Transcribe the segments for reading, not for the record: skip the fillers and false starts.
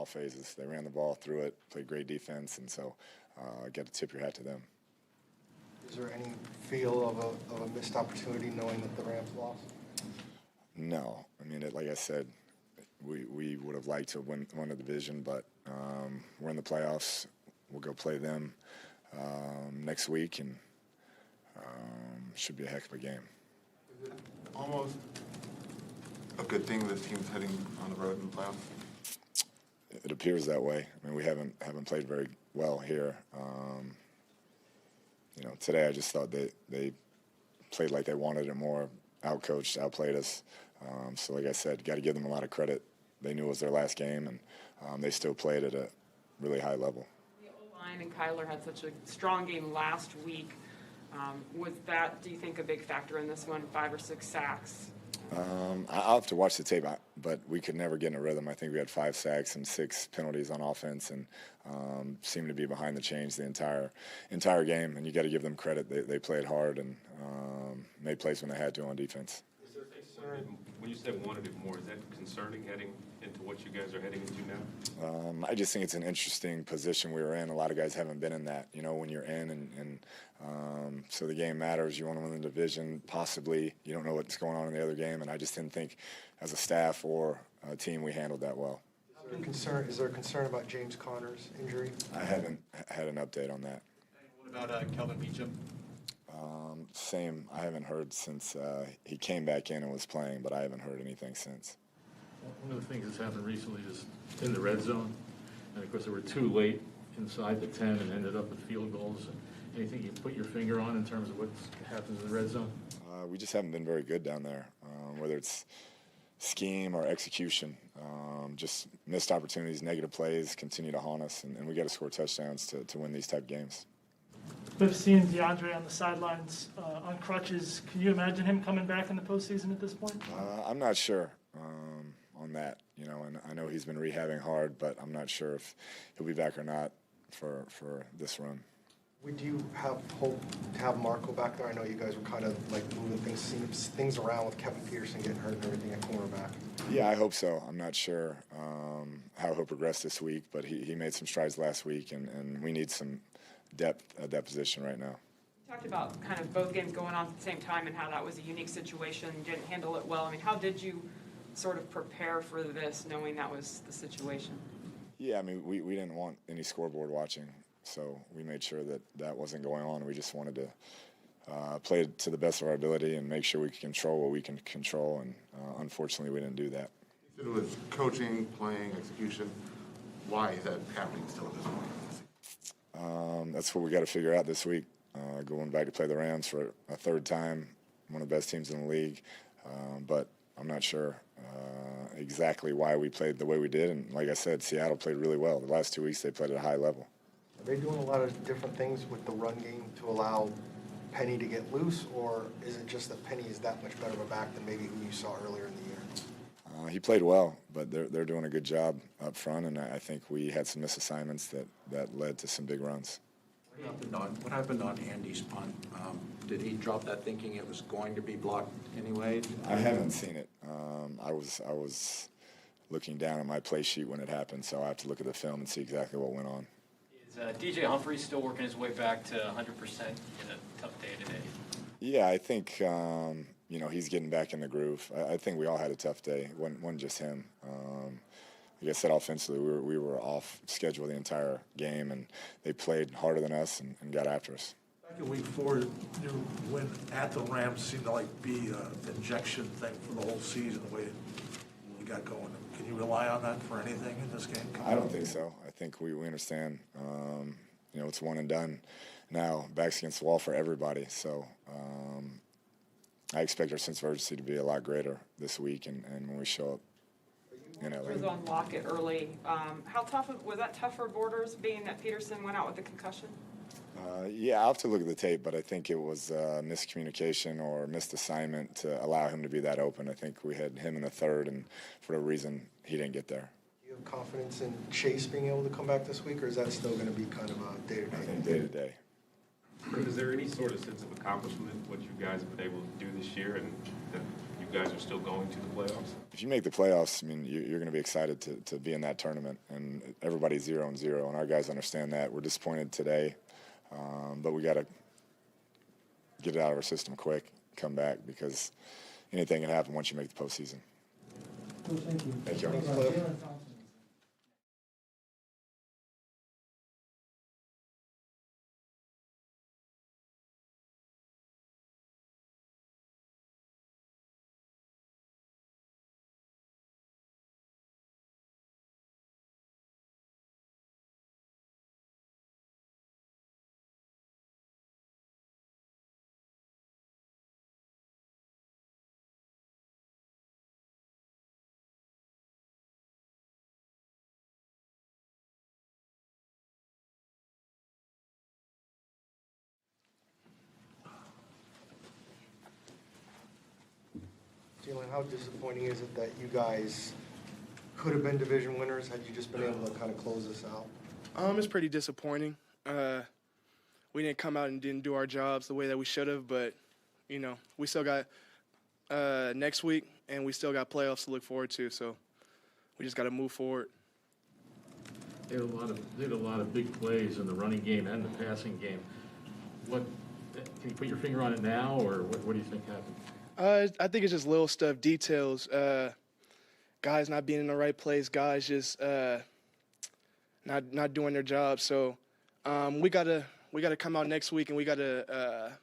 all phases. They ran the ball, threw it, played great defense, and so got to tip your hat to them. Is there any feel of a missed opportunity knowing that the Rams lost? No. I mean, like I said, we would have liked to win the division, but we're in the playoffs. We'll go play them next week, and should be a heck of a game. Is it almost a good thing this team's heading on the road in the playoffs? It appears that way. I mean, we haven't played very well here. Today I just thought they played like they wanted it more, outcoached, outplayed us. So like I said, got to give them a lot of credit. They knew it was their last game, and they still played at a really high level. The O-line and Kyler had such a strong game last week. Was that, do you think, a big factor in this one, 5 or 6 sacks? I'll have to watch the tape, but we could never get in a rhythm. I think we had 5 sacks and 6 penalties on offense, and seemed to be behind the chains the entire game. And you got to give them credit. They played hard and made plays when they had to on defense. Is there concern when you say wanted it more? Is that concerning heading into what you guys are heading into now? I just think it's an interesting position we were in. A lot of guys haven't been in that. When you're in and so the game matters. You want to win the division, possibly. You don't know what's going on in the other game, and I just didn't think as a staff or a team we handled that well. Is there a concern about James Conner's injury? I haven't had an update on that. What about Kelvin Beachum? Same. I haven't heard since he came back in and was playing, but I haven't heard anything since. One of the things that's happened recently is in the red zone, and of course they were too late inside the 10 and ended up with field goals. Anything you put your finger on in terms of what happens in the red zone? We just haven't been very good down there, whether it's scheme or execution. Just missed opportunities, negative plays continue to haunt us, and we got to score touchdowns to win these type games. We've seen DeAndre on the sidelines on crutches. Can you imagine him coming back in the postseason at this point? I'm not sure on that, and I know he's been rehabbing hard, but I'm not sure if he'll be back or not for this run. Would you have hope to have Marco back there? I know you guys were kind of like moving things around with Kevin Peterson getting hurt and everything at cornerback. Yeah, I hope so. I'm not sure how he'll progress this week, but he made some strides last week, and we need some depth at that position right now. You talked about kind of both games going on at the same time and how that was a unique situation. You didn't handle it well. I mean, how did you sort of prepare for this, knowing that was the situation? Yeah, I mean, we didn't want any scoreboard watching, so we made sure that wasn't going on. We just wanted to play to the best of our ability and make sure we could control what we can control, and unfortunately we didn't do that. It was coaching, playing, execution. Why is that happening still at this point? That's what we got to figure out this week. Going back to play the Rams for a third time, one of the best teams in the league, but I'm not sure exactly why we played the way we did. And like I said, Seattle played really well. The last 2 weeks they played at a high level. Are they doing a lot of different things with the run game to allow Penny to get loose, or is it just that Penny is that much better of a back than maybe who you saw earlier in the year? He played well, but they're doing a good job up front, and I think we had some misassignments that led to some big runs. What happened on Andy's punt? Did he drop that thinking it was going to be blocked anyway? I haven't seen it. I was looking down at my play sheet when it happened, so I have to look at the film and see exactly what went on. Is DJ Humphrey still working his way back to 100% in a tough day today? Yeah, I think he's getting back in the groove. I think we all had a tough day. It wasn't just him. Like I said, offensively, we were off schedule the entire game, and they played harder than us and got after us. Back in week 4, your win at the Rams seemed to be an injection thing for the whole season, the way you got going. Can you rely on that for anything in this game? I don't think so. I think we understand. It's one and done. Now, backs against the wall for everybody. So I expect our sense of urgency to be a lot greater this week and when we show up in LA. It was on Lockett early. How tough was that tough for Borders, being that Peterson went out with the concussion? Yeah, I'll have to look at the tape, but I think it was miscommunication or missed assignment to allow him to be that open. I think we had him in the third, and for a reason, he didn't get there. Do you have confidence in Chase being able to come back this week, or is that still going to be kind of a day-to-day? I think day-to-day. Is there any sort of sense of accomplishment what you guys have been able to do this year and that you guys are still going to the playoffs? If you make the playoffs, I mean, you're going to be excited to be in that tournament, and everybody's 0-0, and our guys understand that. We're disappointed today, but we got to get it out of our system quick, come back, because anything can happen once you make the postseason. Thank you. Thank you. Thanks, Cliff. Jalen, how disappointing is it that you guys could have been division winners had you just been able to kind of close this out? It's pretty disappointing. We didn't come out and didn't do our jobs the way that we should have, but, you know, we still got next week, and we still got playoffs to look forward to, so we just got to move forward. They had a lot of big plays in the running game and the passing game. Can you put your finger on it now, or what do you think happened? I think it's just little stuff, details, guys not being in the right place, guys just not doing their job. So we gotta come out next week, and we gotta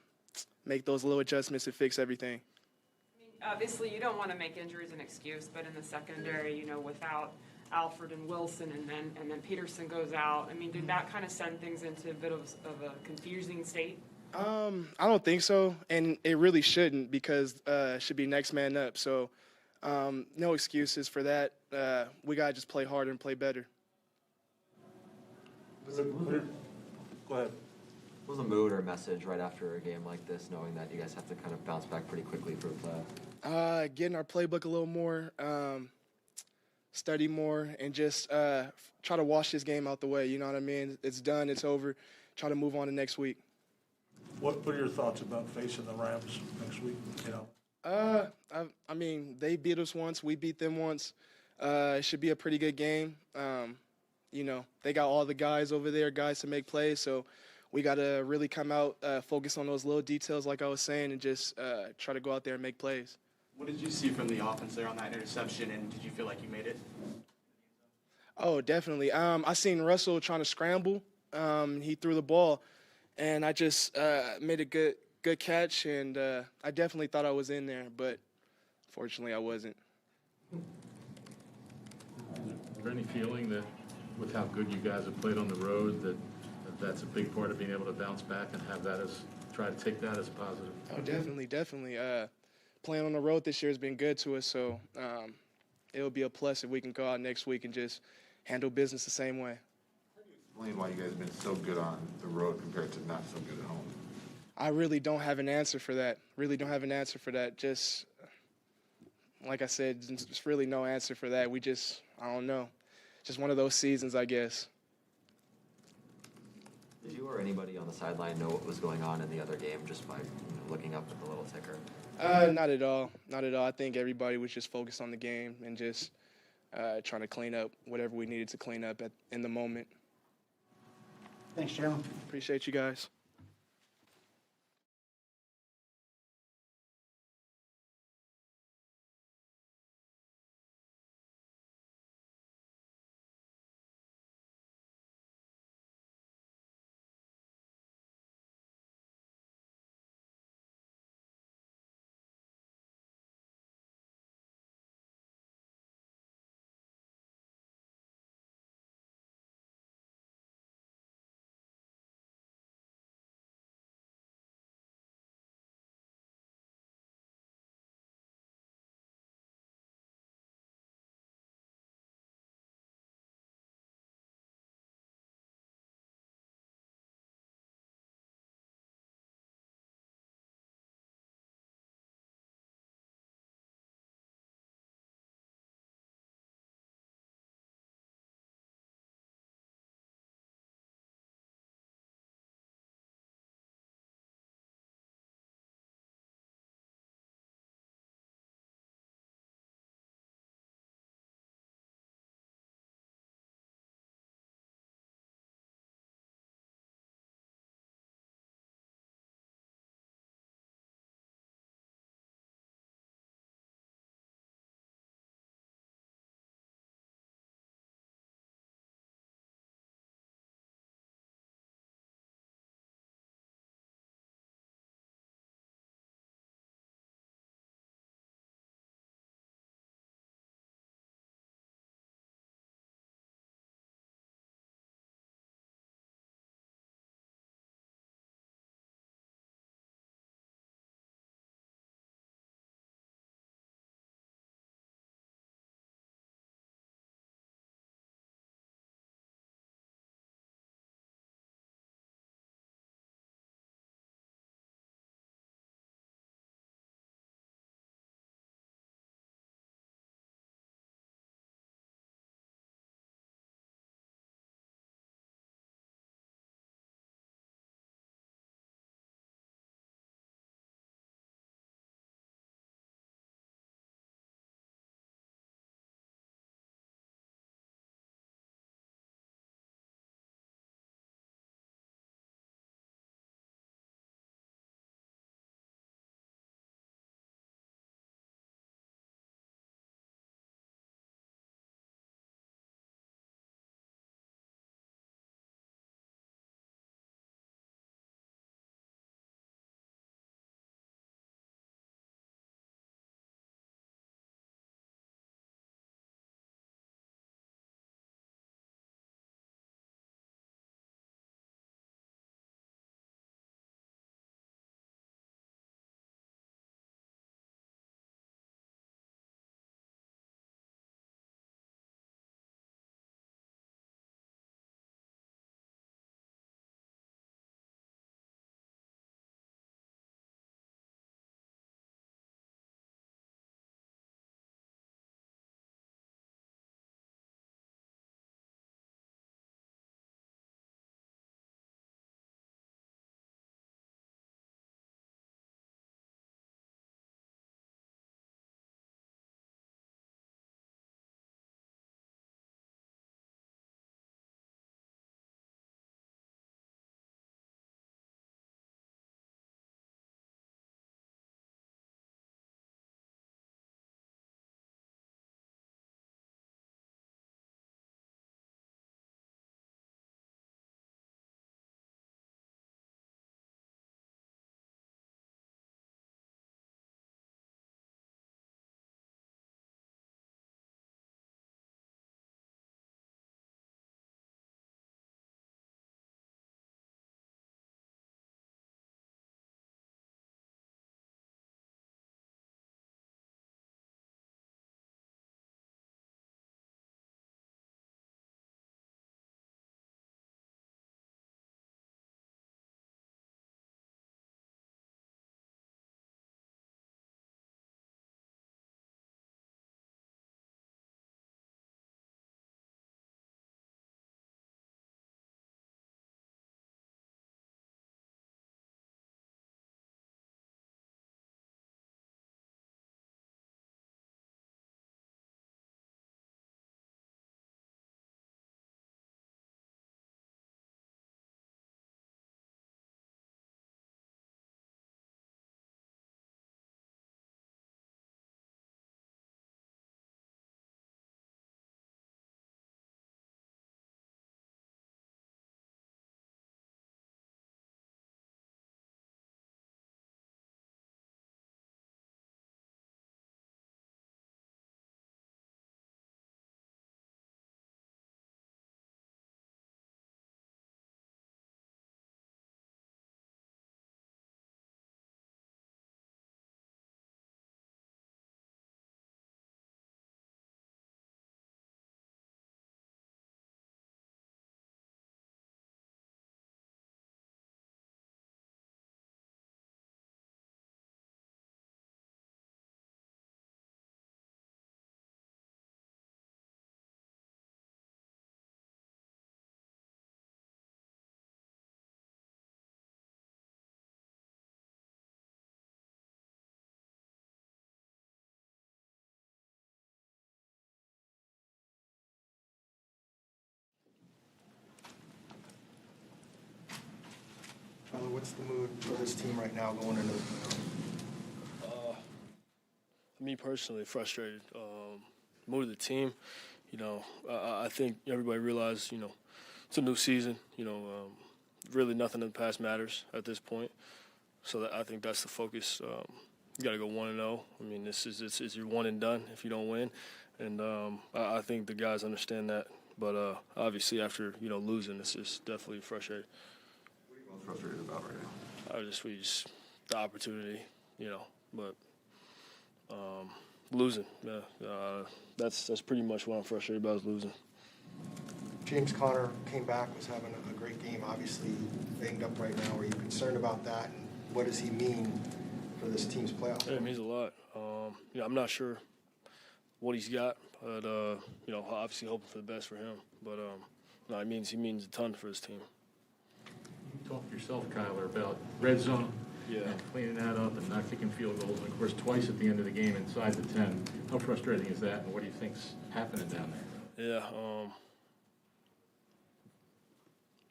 make those little adjustments and fix everything. I mean, obviously, you don't want to make injuries an excuse, but in the secondary, you know, without Alfred and Wilson, and then Peterson goes out, I mean, did that kind of send things into a bit of a confusing state? I don't think so, and it really shouldn't, because it should be next man up. So no excuses for that. We gotta just play harder and play better. Go ahead. What was the mood or message right after a game like this, knowing that you guys have to kind of bounce back pretty quickly for the playoff? Getting our playbook a little more, study more, and just try to wash this game out the way. You know what I mean? It's done. It's over. Try to move on to next week. What are your thoughts about facing the Rams next week? You know, I mean, they beat us once. We beat them once. It should be a pretty good game. You know, they got all the guys over there, guys to make plays. So we got to really come out, focus on those little details, like I was saying, and just try to go out there and make plays. What did you see from the offense there on that interception, and did you feel like you made it? Oh, definitely. I seen Russell trying to scramble. He threw the ball, and I just made a good catch, and I definitely thought I was in there, but fortunately I wasn't. Is there any feeling that with how good you guys have played on the road, that's a big part of being able to bounce back and have that try to take that as a positive? Oh, definitely. Playing on the road this year has been good to us, so it'll be a plus if we can go out next week and just handle business the same way. Explain why you guys have been so good on the road compared to not so good at home. I really don't have an answer for that. Just like I said, just really no answer for that. I don't know. Just one of those seasons, I guess. Did you or anybody on the sideline know what was going on in the other game just by looking up at the little ticker? Not at all. I think everybody was just focused on the game and just trying to clean up whatever we needed to clean up in the moment. Thanks, Jalen. Appreciate you guys. what's the mood for this team right now going into the playoffs? Me personally, frustrated. Mood of the team, I think everybody realized, it's a new season. Really nothing in the past matters at this point. So I think that's the focus. You got to go 1-0. I mean, it's your one and done if you don't win, and I think the guys understand that. But obviously, after losing, it's just definitely frustrating. What are you most frustrated about right now? We just the opportunity, but losing. Yeah, that's pretty much what I'm frustrated about is losing. James Conner came back, was having a great game, obviously banged up right now. Are you concerned about that, and what does he mean for this team's playoff? Yeah, it means a lot. I'm not sure what he's got, but obviously hoping for the best for him. But no, he means a ton for his team. You talked yourself, Kyler, about red zone. Yeah. And cleaning that up and not kicking field goals, and of course twice at the end of the game inside the 10. How frustrating is that, and what do you think's happening down there? Yeah.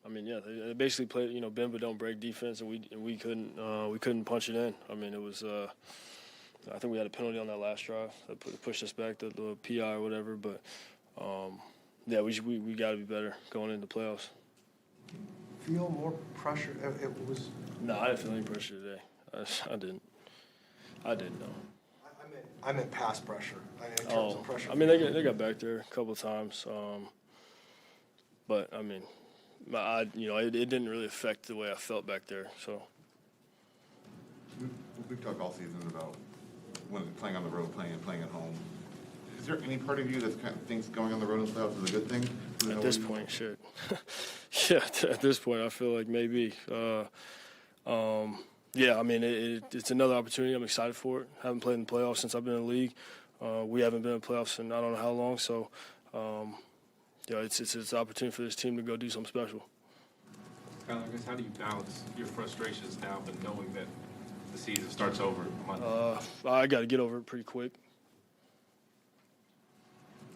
They basically played, bend but don't break defense, and we couldn't punch it in. I mean, it was. I think we had a penalty on that last drive that pushed us back to the PI or whatever. But we got to be better going into the playoffs. Feel more pressure? It was. No, I didn't feel any pressure today. I didn't. No. I meant pass pressure. In terms of pressure. They got back there a couple of times, but it didn't really affect the way I felt back there. So We've talked all season about when playing on the road, playing at home. Is there any part of you that kind of thinks going on the road in the playoffs is a good thing? At this point, shit. Yeah, at this point, I feel like maybe. It's another opportunity. I'm excited for it. Haven't played in the playoffs since I've been in the league. We haven't been in the playoffs in I don't know how long. So, it's an opportunity for this team to go do something special. Kyler, I guess how do you balance your frustrations now, but knowing that the season starts over Monday? I got to get over it pretty quick.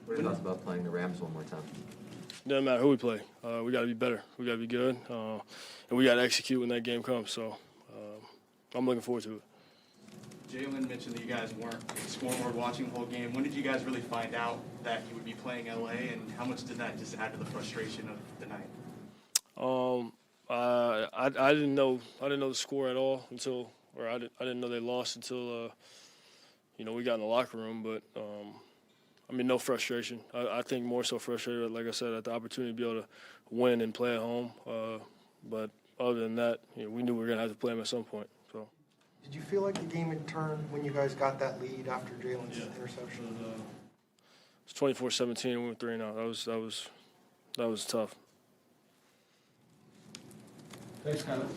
What are your thoughts about playing the Rams one more time? Doesn't matter who we play. We got to be better. We got to be good, and we got to execute when that game comes. So I'm looking forward to it. Jalen mentioned that you guys weren't scoreboard watching the whole game. When did you guys really find out that you would be playing LA, and how much did that just add to the frustration of the night? I didn't know the score at all I didn't know they lost until we got in the locker room. But no frustration. I think more so frustrated, like I said, at the opportunity to be able to win and play at home. But other than that, we knew we were gonna have to play them at some point. So. Did you feel like the game had turned when you guys got that lead after Jalen's interception? It's 24-17 and we went 3-0. That was tough. Thanks, Kyler.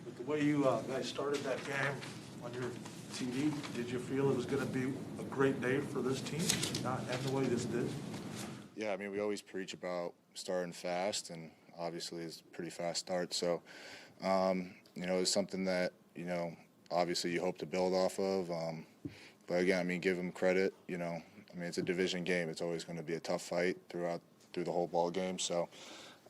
With the way you guys started that game on your TV, did you feel it was going to be a great day for this team, not end the way this did? Yeah, we always preach about starting fast, and obviously it's a pretty fast start. So, it's something that, obviously you hope to build off of. But again, give them credit. I mean, it's a division game. It's always going to be a tough fight through the whole ball game. So,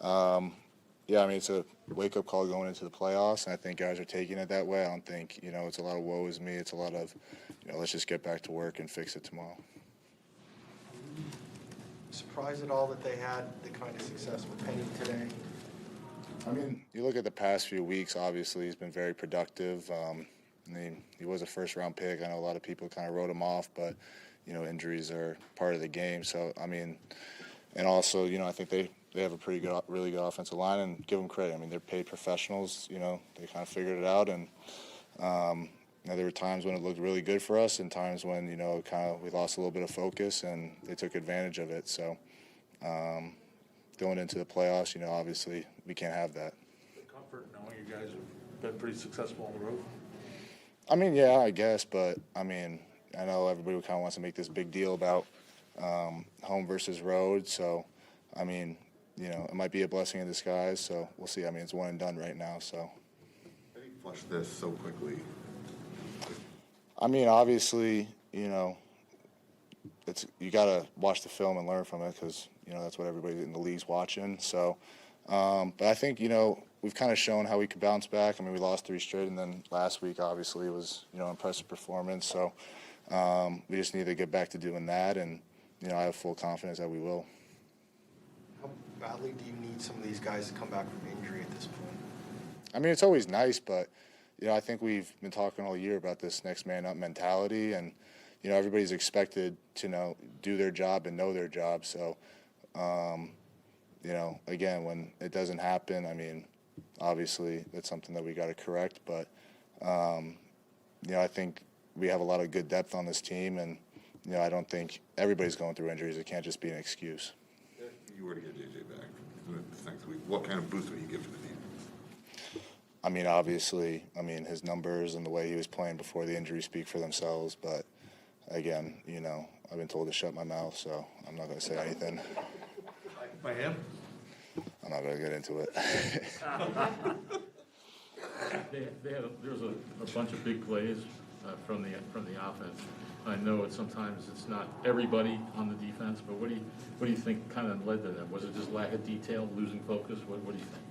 yeah, I mean, it's a wake-up call going into the playoffs, and I think guys are taking it that way. I don't think, it's a lot of woe is me. It's a lot of, let's just get back to work and fix it tomorrow. Surprised at all that they had the kind of success with Penny today? I mean, you look at the past few weeks, obviously he's been very productive. I mean, he was a first-round pick. I know a lot of people kind of wrote him off, but, injuries are part of the game. So, I mean, and also, I think they have a really good offensive line, and give them credit. I mean, they're paid professionals. They kind of figured it out, and there were times when it looked really good for us, and times when we lost a little bit of focus, and they took advantage of it. So, going into the playoffs, obviously we can't have that. Comfort knowing you guys have been pretty successful on the road? I mean, yeah, I guess, but I mean, I know everybody kind of wants to make this big deal about home versus road. So, I mean, it might be a blessing in disguise. So we'll see. I mean, it's one and done right now. So. How do you flush this so quickly? I mean, obviously, you got to watch the film and learn from it because that's what everybody in the league's watching. So, but I think we've kind of shown how we could bounce back. I mean, we lost 3 straight, and then last week obviously was impressive performance. So we just need to get back to doing that, and I have full confidence that we will. How badly do you need some of these guys to come back from injury at this point? I mean, it's always nice, but I think we've been talking all year about this next man up mentality, and everybody's expected to do their job and know their job. So again, when it doesn't happen, I mean, obviously that's something that we got to correct. But I think we have a lot of good depth on this team, and I don't think everybody's going through injuries. It can't just be an excuse. If you were to get JJ back next week, what kind of boost would you give to the team? I mean, obviously, his numbers and the way he was playing before the injury speak for themselves. But again, I've been told to shut my mouth, so I'm not going to say anything. By him? I'm not going to get into it. There's a bunch of big plays from the offense. I know sometimes it's not everybody on the defense, but what do you think kind of led to that? Was it just lack of detail, losing focus? What do you think?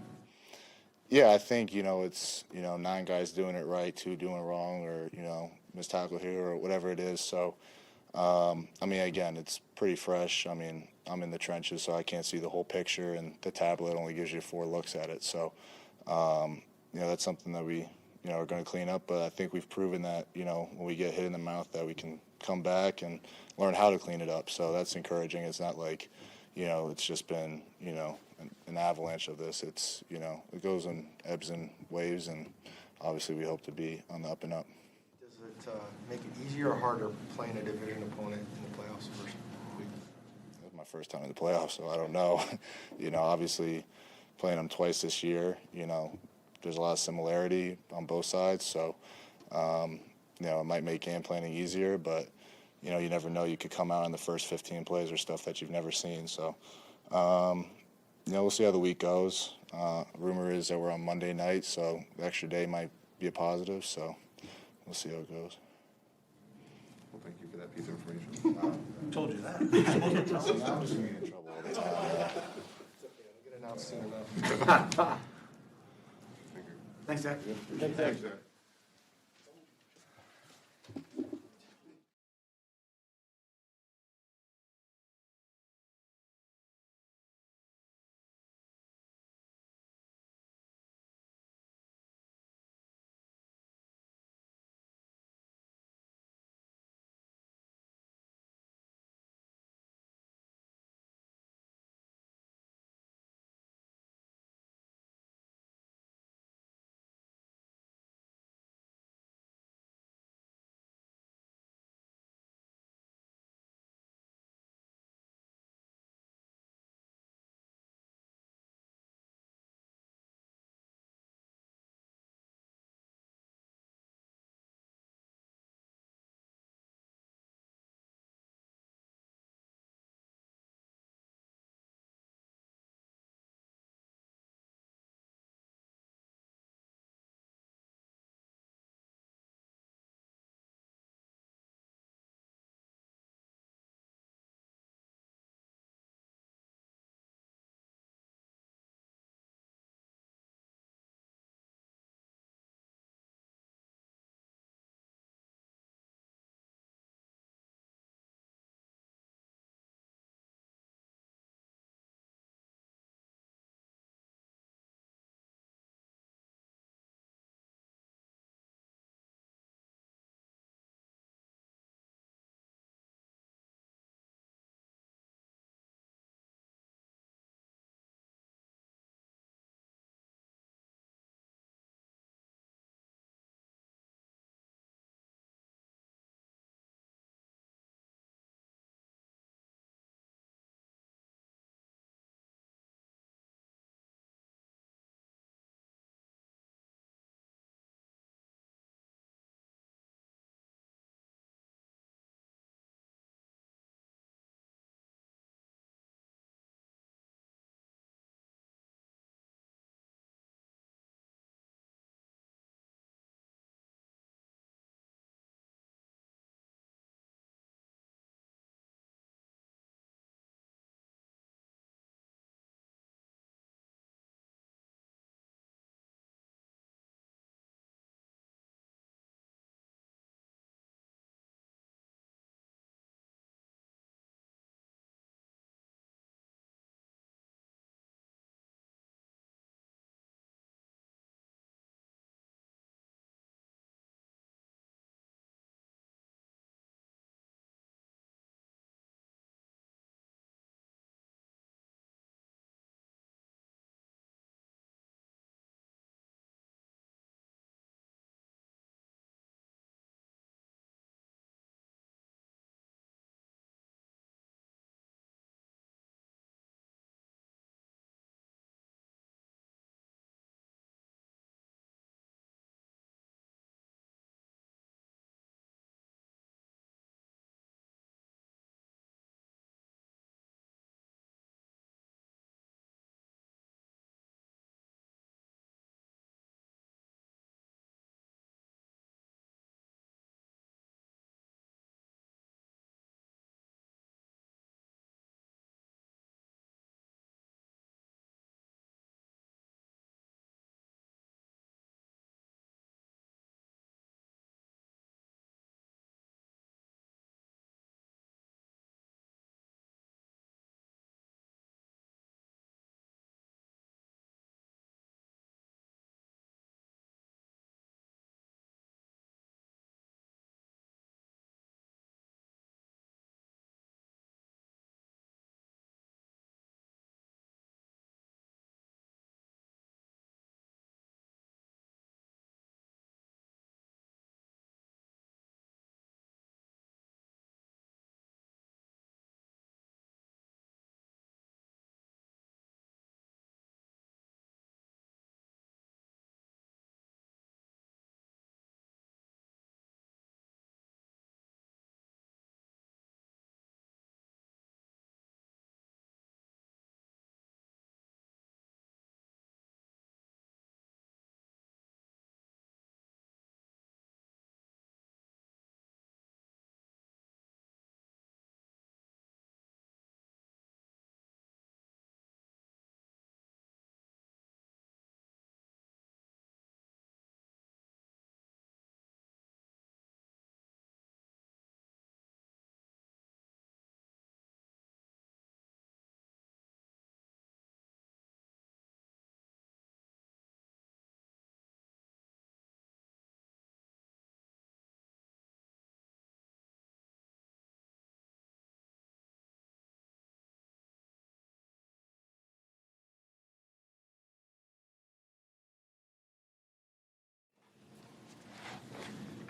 Yeah, I think, it's, 9 guys doing it right, 2 doing it wrong, or, missed tackle here or whatever it is. So, I mean, again, it's pretty fresh. I mean, I'm in the trenches, so I can't see the whole picture, and the tablet only gives you 4 looks at it. So, that's something that we, are going to clean up. But I think we've proven that, when we get hit in the mouth, that we can come back and learn how to clean it up. So that's encouraging. It's not like, it's just been, an avalanche of this. It's, it goes in ebbs and waves, and obviously we hope to be on the up and up. Does it make it easier or harder playing a division opponent in the playoffs versus week? It was my first time in the playoffs, so I don't know. Obviously playing them twice this year, there's a lot of similarity on both sides. So, it might make game planning easier, but, you never know. You could come out in the first 15 plays or stuff that you've never seen. So, we'll see how the week goes. Rumor is that we're on Monday night, so the extra day might be a positive. So we'll see how it goes. Well, thank you for that piece of information. Who told you that? I'm just going to get in trouble all the time. I'll get announced soon enough. Thanks, Zach. Thanks, Zach.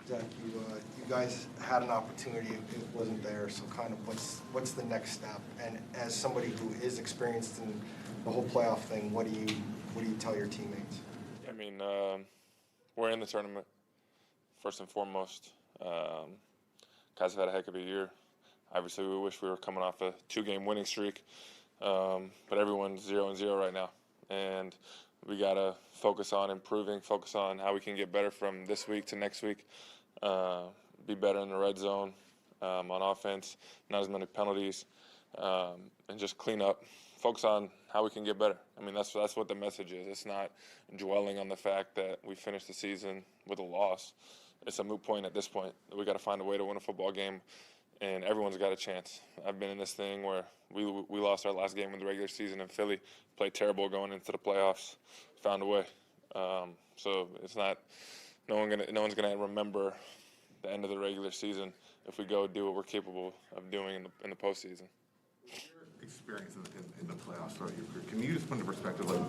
Zach, you guys had an opportunity, it wasn't there, so kind of what's the next step? And as somebody who is experienced in the whole playoff thing, what do you tell your teammates? I mean, we're in the tournament, first and foremost. Guys have had a heck of a year. Obviously, we wish we were coming off a 2-game winning streak, but everyone's 0-0 right now. And we got to focus on improving, focus on how we can get better from this week to next week, be better in the red zone on offense, not as many penalties, and just clean up. Focus on how we can get better. I mean, that's what the message is. It's not dwelling on the fact that we finished the season with a loss. It's a moot point at this point. We got to find a way to win a football game, and everyone's got a chance. I've been in this thing where we lost our last game in the regular season in Philly, played terrible going into the playoffs, found a way. So it's not no one's gonna remember the end of the regular season if we go do what we're capable of doing in the postseason. Experience in the playoffs throughout your career. Can you just put into perspective, like,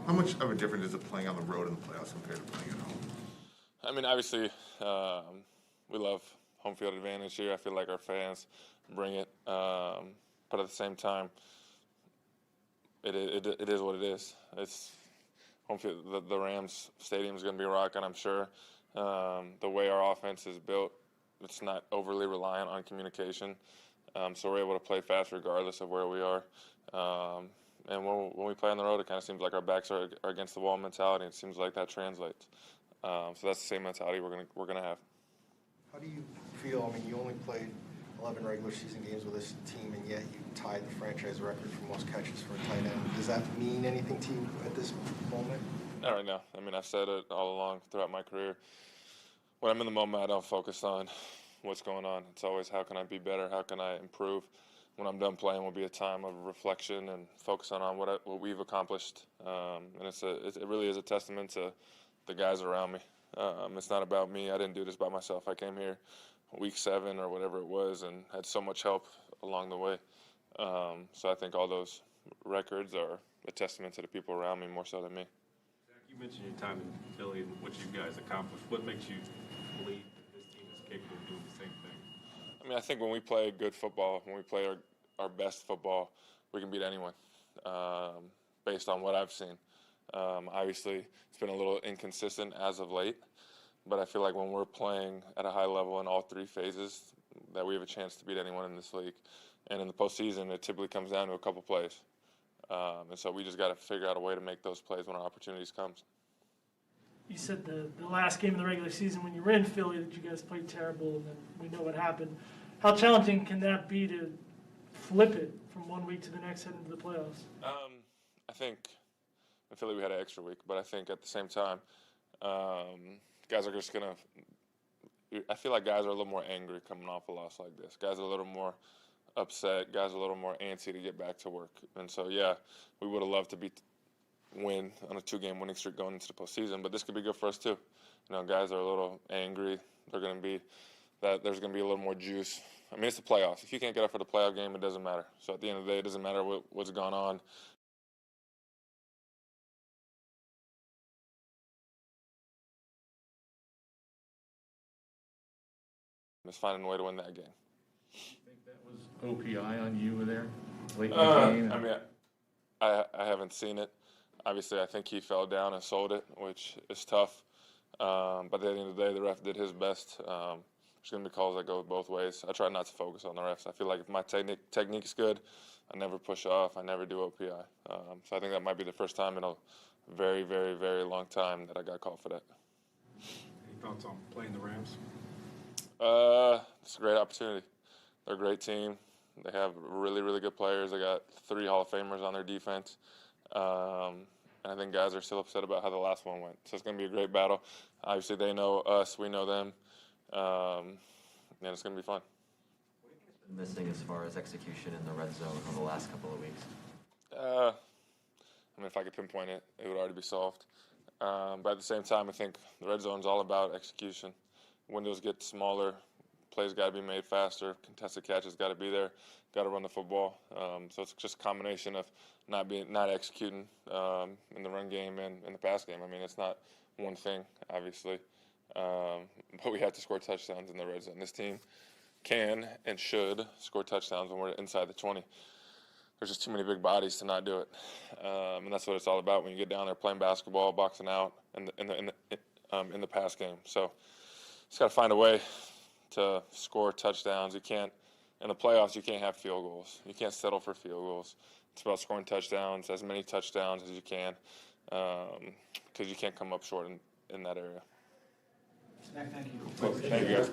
how much of a difference is it playing on the road in the playoffs compared to playing at home? I mean, obviously, we love home field advantage here. I feel like our fans bring it, but at the same time, it is what it is. It's home field. The Rams stadium is going to be rocking, I'm sure. The way our offense is built, it's not overly reliant on communication. So we're able to play fast regardless of where we are. And when we play on the road, it kind of seems like our backs are against the wall mentality. It seems like that translates. So that's the same mentality we're gonna have. How do you feel? I mean, you only played 11 regular season games with this team, and yet you tied the franchise record for most catches for a tight end. Does that mean anything to you at this moment? Not right now. I mean, I've said it all along throughout my career. When I'm in the moment, I don't focus on what's going on. It's always how can I be better? How can I improve? When I'm done playing will be a time of reflection and focusing on what we've accomplished. And it really is a testament to the guys around me. It's not about me. I didn't do this by myself. I came here week 7 or whatever it was and had so much help along the way. So I think all those records are a testament to the people around me more so than me. Zach, you mentioned your time in Philly and what you guys accomplished. What makes you believe that this team is capable of doing the same thing? I mean, I think when we play good football, when we play our best football, we can beat anyone, based on what I've seen. Obviously, it's been a little inconsistent as of late, but I feel like when we're playing at a high level in all 3 phases, that we have a chance to beat anyone in this league. And in the postseason, it typically comes down to a couple plays. And so we just got to figure out a way to make those plays when our opportunities comes. You said the last game of the regular season when you were in Philly that you guys played terrible, and then we know what happened. How challenging can that be to flip it from one week to the next heading into the playoffs? I think in Philly we had an extra week, but I think at the same time, guys are just going to – I feel like guys are a little more angry coming off a loss like this. Guys are a little more upset. Guys are a little more antsy to get back to work. And so, yeah, we would have loved to win on a 2-game winning streak going into the postseason, but this could be good for us too. You know, guys are a little angry. There's going to be a little more juice. I mean, it's the playoffs. If you can't get up for the playoff game, it doesn't matter. So at the end of the day, it doesn't matter what's gone on. It's finding a way to win that game. Do you think that was OPI on you there late in the game? I mean, I haven't seen it. Obviously, I think he fell down and sold it, which is tough. But at the end of the day, the ref did his best. There's going to be calls that go both ways. I try not to focus on the refs. I feel like if my technique's good, I never push off. I never do OPI. So I think that might be the first time in a very, very, very long time that I got called for that. Any thoughts on playing the Rams? It's a great opportunity. They're a great team. They have really, really good players. They got 3 Hall of Famers on their defense. And I think guys are still upset about how the last one went. So it's going to be a great battle. Obviously, they know us. We know them. And it's going to be fun. What have you guys been missing as far as execution in the red zone over the last couple of weeks? I mean, if I could pinpoint it, it would already be solved. But at the same time, I think the red zone is all about execution. Windows get smaller. Plays got to be made faster. Contested catches got to be there. Got to run the football. So it's just a combination of not executing in the run game and in the pass game. I mean, it's not one thing, obviously. but we have to score touchdowns in the red zone. This team can and should score touchdowns when we're inside the 20. There's just too many big bodies to not do it, and that's what it's all about when you get down there playing basketball, boxing out in the pass game. So just got to find a way to score touchdowns. You can't in the playoffs. You can't have field goals. You can't settle for field goals. It's about scoring touchdowns, as many touchdowns as you can, because you can't come up short in that area. Thank you. Thank you, guys.